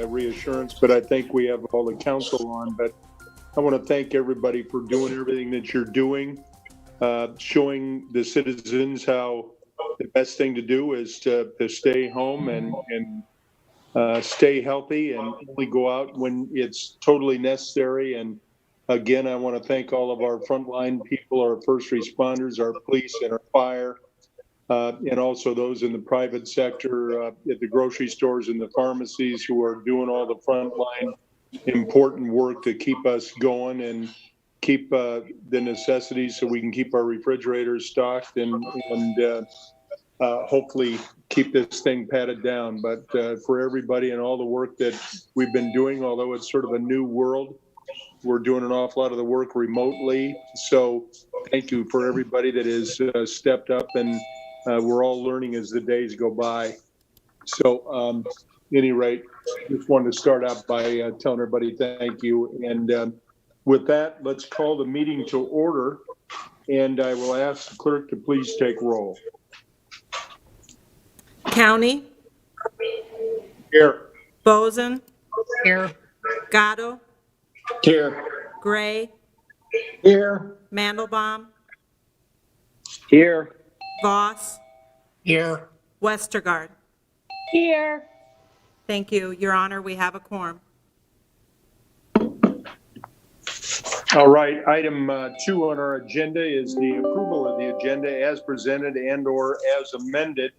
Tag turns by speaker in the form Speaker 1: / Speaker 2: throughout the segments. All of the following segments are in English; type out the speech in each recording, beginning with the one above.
Speaker 1: reassurance, but I think we have all the council on. But I want to thank everybody for doing everything that you're doing, showing the citizens how the best thing to do is to stay home and stay healthy and only go out when it's totally necessary. And again, I want to thank all of our frontline people, our first responders, our police and our fire, and also those in the private sector, at the grocery stores and the pharmacies who are doing all the frontline important work to keep us going and keep the necessities so we can keep our refrigerators stocked and hopefully keep this thing patted down. But for everybody and all the work that we've been doing, although it's sort of a new world, we're doing an awful lot of the work remotely. So thank you for everybody that has stepped up, and we're all learning as the days go by. So any rate, just wanted to start out by telling everybody thank you. And with that, let's call the meeting to order. And I will ask the clerk to please take roll.
Speaker 2: County.
Speaker 1: Here.
Speaker 2: Boson.
Speaker 3: Here.
Speaker 2: Gatto.
Speaker 4: Here.
Speaker 2: Gray.
Speaker 4: Here.
Speaker 2: Mandelbaum.
Speaker 4: Here.
Speaker 2: Voss.
Speaker 3: Here.
Speaker 2: Westergaard.
Speaker 3: Here.
Speaker 2: Thank you, Your Honor. We have a quorum.
Speaker 1: All right, item 2 on our agenda is the approval of the agenda as presented and or as amended.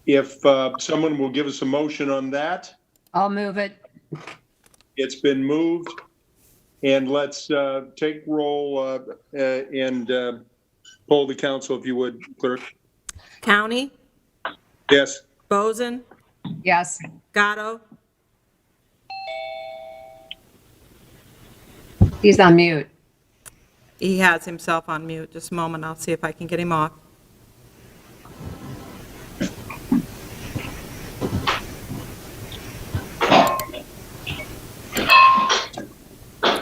Speaker 1: If someone will give us a motion on that.
Speaker 3: I'll move it.
Speaker 1: It's been moved, and let's take roll and poll the council, if you would, clerk.
Speaker 2: County.
Speaker 1: Yes.
Speaker 2: Boson.
Speaker 3: Yes.
Speaker 2: Gatto.
Speaker 3: He's on mute.
Speaker 2: He has himself on mute. Just a moment. I'll see if I can get him off.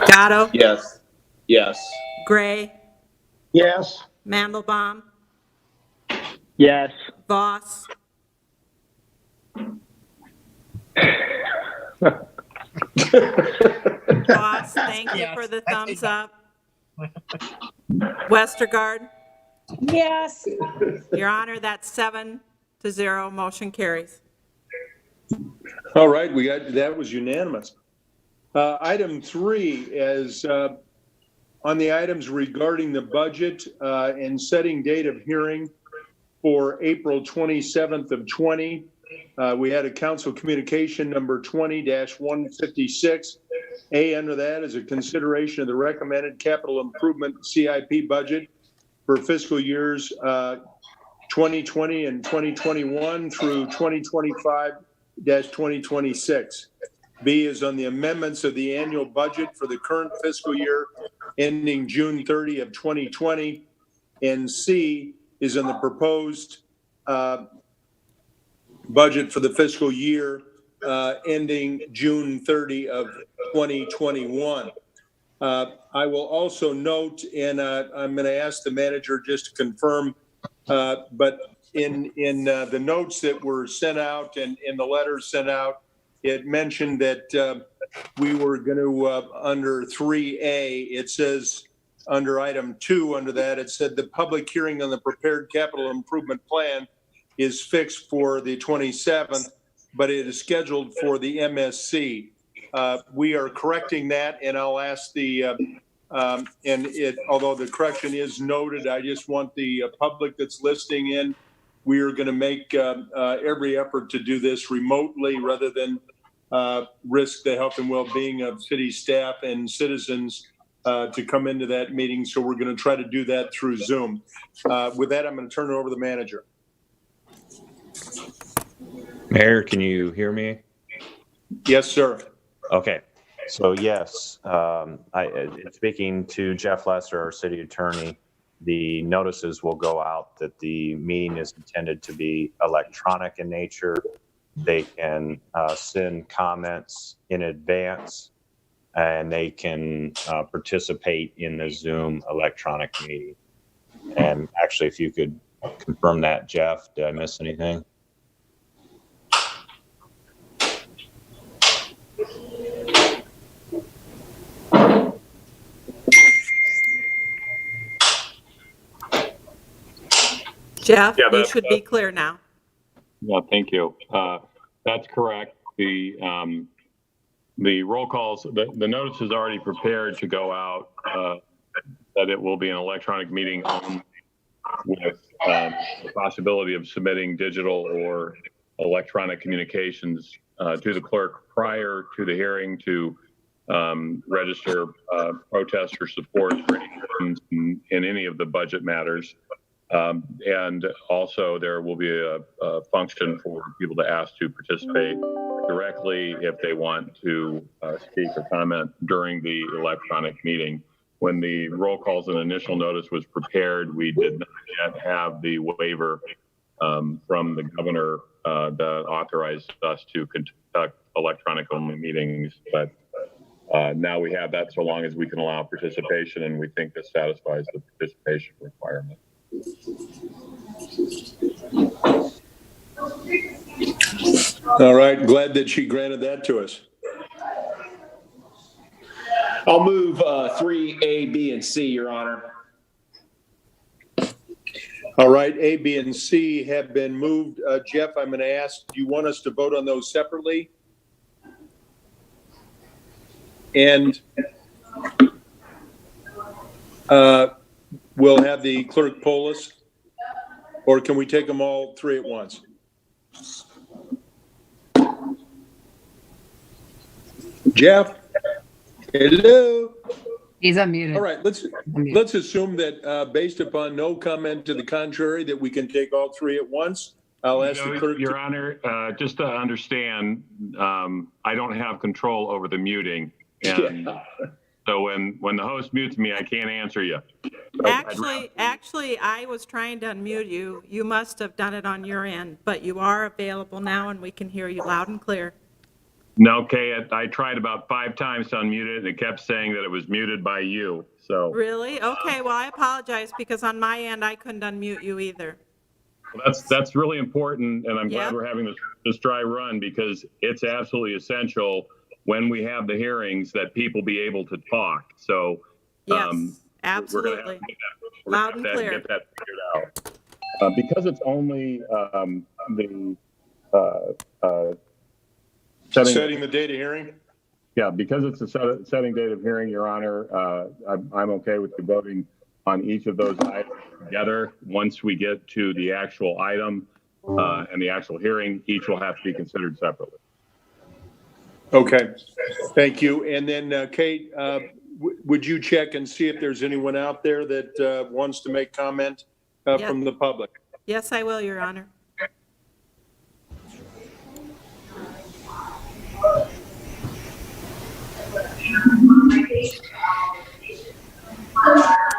Speaker 2: Gatto.
Speaker 4: Yes. Yes.
Speaker 2: Gray.
Speaker 4: Yes.
Speaker 2: Mandelbaum.
Speaker 4: Yes.
Speaker 2: Voss. Voss, thank you for the thumbs up. Westergaard.
Speaker 3: Yes.
Speaker 2: Your Honor, that's 7-0. Motion carries.
Speaker 1: All right, we got that was unanimous. Item 3 is on the items regarding the budget and setting date of hearing for April 27th of 20. We had a council communication number 20-156. A under that is a consideration of the recommended capital improvement CIP budget for fiscal years 2020 and 2021 through 2025-2026. B is on the amendments of the annual budget for the current fiscal year ending June 30 of 2020. And C is on the proposed budget for the fiscal year ending June 30 of 2021. I will also note, and I'm going to ask the manager just to confirm, but in the notes that were sent out and in the letters sent out, it mentioned that we were going to, under 3A, it says under item 2, under that, it said the public hearing on the prepared capital improvement plan is fixed for the 27th, but it is scheduled for the MSC. We are correcting that, and I'll ask the, although the correction is noted, I just want the public that's listening in, we are going to make every effort to do this remotely rather than risk the health and well-being of city staff and citizens to come into that meeting. So we're going to try to do that through Zoom. With that, I'm going to turn it over to the manager.
Speaker 5: Mayor, can you hear me?
Speaker 1: Yes, sir.
Speaker 5: Okay. So yes, speaking to Jeff Lesser, our city attorney, the notices will go out that the meeting is intended to be electronic in nature. They can send comments in advance, and they can participate in the Zoom electronic meeting. And actually, if you could confirm that, Jeff, did I miss anything?
Speaker 2: Jeff,
Speaker 6: Yeah,
Speaker 2: you should be clear now.
Speaker 6: Yeah, thank you. That's correct. The roll calls, the notice is already prepared to go out, that it will be an electronic meeting only with the possibility of submitting digital or electronic communications to the clerk prior to the hearing to register protest or support for any items in any of the budget matters. And also there will be a function for people to ask to participate directly if they want to speak or comment during the electronic meeting. When the roll calls and initial notice was prepared, we did not yet have the waiver from the governor that authorized us to conduct electronic only meetings. But now we have that so long as we can allow participation, and we think this satisfies the participation requirement.
Speaker 1: All right, glad that she granted that to us.
Speaker 4: I'll move 3A, B, and C, Your Honor.
Speaker 1: All right, A, B, and C have been moved. Jeff, I'm going to ask, do you want us to vote on those separately? And we'll have the clerk poll us, or can we take them all three at once? Jeff? Hello?
Speaker 3: He's unmuted.
Speaker 1: All right, let's assume that based upon no comment to the contrary, that we can take all three at once. I'll ask the clerk.
Speaker 6: Your Honor, just to understand, I don't have control over the muting. And so when the host mutes me, I can't answer you.
Speaker 2: Actually, I was trying to unmute you. You must have done it on your end, but you are available now and we can hear you loud and clear.
Speaker 6: No, Kay, I tried about 5 times to unmute it and it kept saying that it was muted by you, so.
Speaker 2: Really? Okay, well, I apologize because on my end, I couldn't unmute you either.
Speaker 6: That's really important, and I'm glad
Speaker 2: Yep.
Speaker 6: we're having this dry run because it's absolutely essential when we have the hearings that people be able to talk. So
Speaker 2: Yes, absolutely. Loud and clear.
Speaker 6: Get that figured out. Because it's only
Speaker 1: Setting the date of hearing?
Speaker 6: Yeah, because it's a setting date of hearing, Your Honor, I'm okay with the voting on each of those items together. Once we get to the actual item and the actual hearing, each will have to be considered separately.
Speaker 1: Okay, thank you. And then Kate, would you check and see if there's anyone out there that wants to make comment from the public?
Speaker 2: Yes, I will, Your Honor.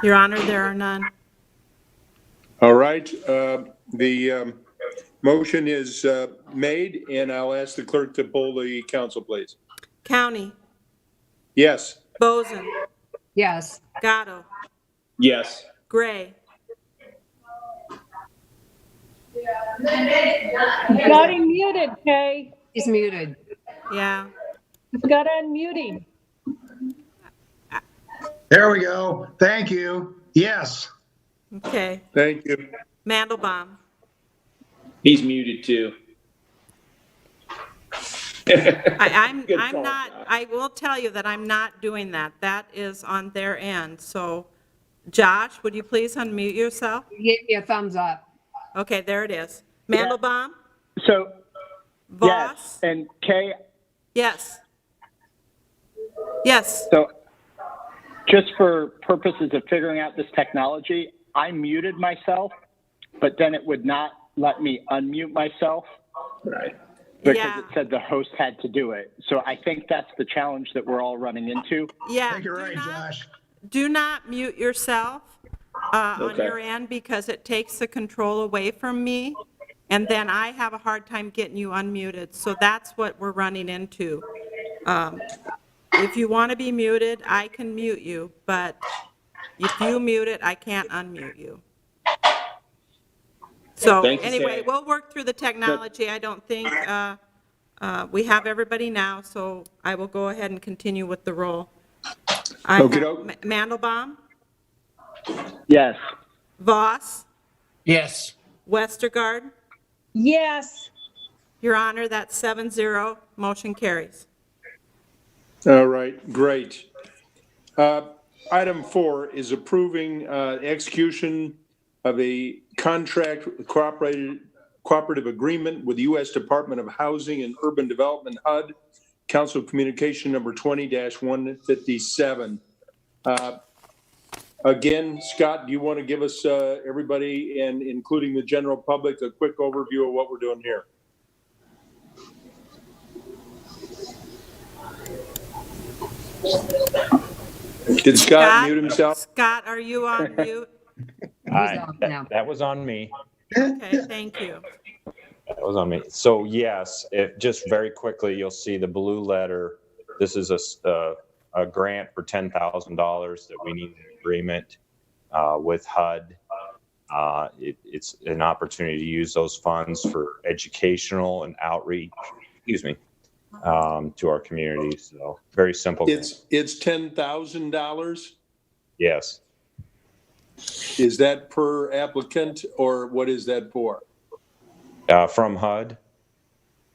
Speaker 2: Your Honor, there are none.
Speaker 1: All right, the motion is made, and I'll ask the clerk to poll the council, please.
Speaker 2: County,
Speaker 1: Yes.
Speaker 2: Boson,
Speaker 3: Yes.
Speaker 2: Gatto,
Speaker 4: Yes.
Speaker 2: Gray,
Speaker 7: Got him muted, Kay.
Speaker 3: He's muted.
Speaker 2: yeah.
Speaker 7: Got unmuting.
Speaker 8: There we go. Thank you. Yes.
Speaker 2: Okay.
Speaker 1: Thank you.
Speaker 2: Mandelbaum,
Speaker 4: He's muted too.
Speaker 2: I'm
Speaker 4: Good call,
Speaker 2: not,
Speaker 4: Josh.
Speaker 2: I will tell you that I'm not doing that. That is on their end. So Josh, would you please unmute yourself?
Speaker 3: He gave you a thumbs up.
Speaker 2: Okay, there it is. Mandelbaum?
Speaker 9: So,
Speaker 2: Voss?
Speaker 9: yes, and Kay,
Speaker 2: Yes. Yes.
Speaker 9: so just for purposes of figuring out this technology, I muted myself, but then it would not let me unmute myself
Speaker 4: Right.
Speaker 9: because
Speaker 2: Yeah.
Speaker 9: it said the host had to do it. So I think that's the challenge that we're all running into.
Speaker 2: Yeah.
Speaker 8: I think you're right, Josh.
Speaker 2: Do not mute yourself on
Speaker 4: Okay.
Speaker 2: your end because it takes the control away from me. And then I have a hard time getting you unmuted. So that's what we're running into. If you want to be muted, I can mute you. But if you mute it, I can't unmute you. So
Speaker 4: Thank you,
Speaker 2: anyway,
Speaker 4: Sam.
Speaker 2: we'll work through the technology. I don't think we have everybody now. So I will go ahead and continue with the roll. I have Mandelbaum,
Speaker 9: Yes.
Speaker 2: Voss,
Speaker 8: Yes.
Speaker 2: Westergaard?
Speaker 7: Yes.
Speaker 2: Your Honor, that's 7-0, motion carries.
Speaker 1: All right, great. Item 4 is approving execution of a contract cooperative agreement with the U.S. Department of Housing and Urban Development, HUD, Council Communication number 20-157. Again, Scott, do you want to give us, everybody, and including the general public, a quick overview of what we're doing here? Did Scott mute himself?
Speaker 2: Scott, are you on mute?
Speaker 3: He's off now.
Speaker 5: That was on me.
Speaker 2: Okay, thank you.
Speaker 5: That was on me. So yes, just very quickly, you'll see the blue letter. This is a grant for $10,000 that we need an agreement with HUD. It's an opportunity to use those funds for educational and outreach, to our community. So very simple.
Speaker 1: It's $10,000.
Speaker 5: Yes.
Speaker 1: Is that per applicant, or what is that for?
Speaker 5: From HUD?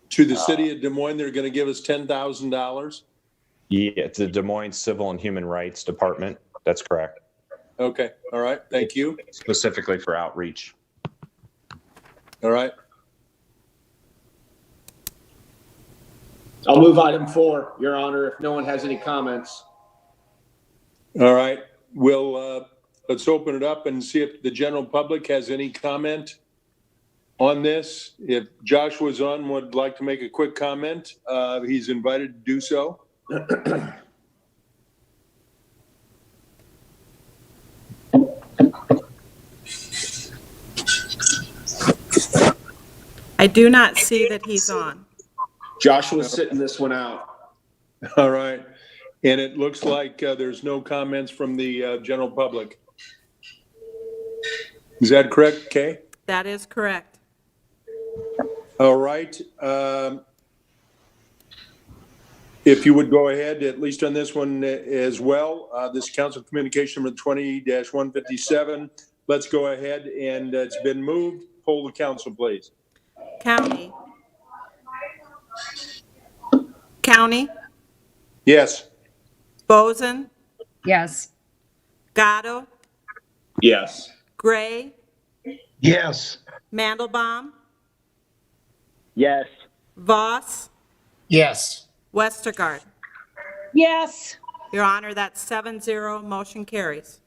Speaker 1: To the city of Des Moines, they're going to give us $10,000?
Speaker 5: Yeah, it's the Des Moines Civil and Human Rights Department. That's correct.
Speaker 1: Okay, all right, thank you.
Speaker 5: Specifically for outreach.
Speaker 1: All right,
Speaker 4: I'll move item 4, Your Honor, if no one has any comments.
Speaker 1: all right. We'll, let's open it up and see if the general public has any comment on this. If Joshua's on, would like to make a quick comment, he's invited to do so.
Speaker 2: I do not see that he's on.
Speaker 4: Joshua's sitting this one out.
Speaker 1: All right, and it looks like there's no comments from the general public. Is that correct, Kay?
Speaker 2: That is correct.
Speaker 1: All right. If you would go ahead, at least on this one as well, this council communication number 20-157. Let's go ahead, and it's been moved. Poll the council, please.
Speaker 2: County? County?
Speaker 1: Yes.
Speaker 2: Boson?
Speaker 3: Yes.
Speaker 2: Gatto?
Speaker 4: Yes.
Speaker 2: Gray?
Speaker 8: Yes.
Speaker 2: Mandelbaum?
Speaker 9: Yes.
Speaker 2: Voss?
Speaker 8: Yes.
Speaker 2: Westergaard?
Speaker 7: Yes.
Speaker 2: Your Honor, that's 7-0, motion carries.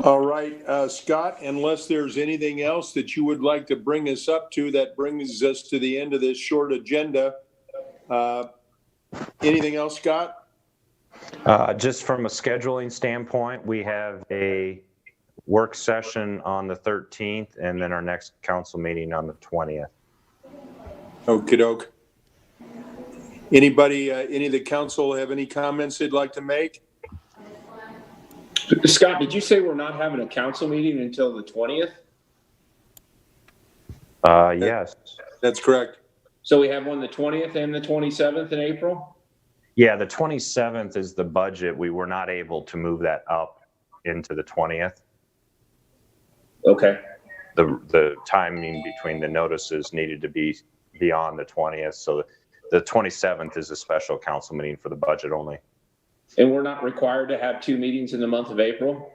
Speaker 1: All right, Scott, unless there's anything else that you would like to bring us up to, that brings us to the end of this short agenda. Anything else, Scott?
Speaker 5: Just from a scheduling standpoint, we have a work session on the 13th and then our next council meeting on the 20th.
Speaker 1: Okie doke. Anybody, any of the council have any comments they'd like to make?
Speaker 4: Scott, did you say we're not having a council meeting until the 20th?
Speaker 5: Yes.
Speaker 1: That's correct.
Speaker 4: So we have one the 20th and the 27th in April?
Speaker 5: Yeah, the 27th is the budget. We were not able to move that up into the 20th.
Speaker 4: Okay.
Speaker 5: The timing between the notices needed to be beyond the 20th. So the 27th is a special council meeting for the budget only.
Speaker 4: And we're not required to have 2 meetings in the month of April?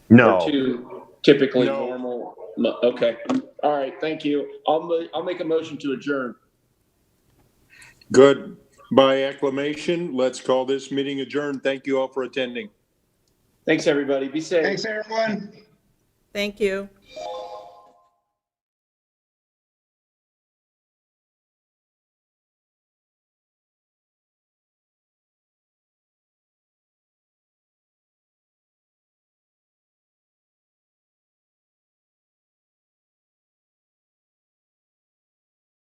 Speaker 5: No.
Speaker 4: Or 2 typically
Speaker 1: No.
Speaker 4: normal? Okay. All right. Thank you. I'll make a motion to adjourn.
Speaker 1: Good. By acclamation, let's call this meeting adjourned. Thank you all for attending.
Speaker 4: Thanks, everybody. Be safe.
Speaker 8: Thanks, everyone.
Speaker 2: Thank you.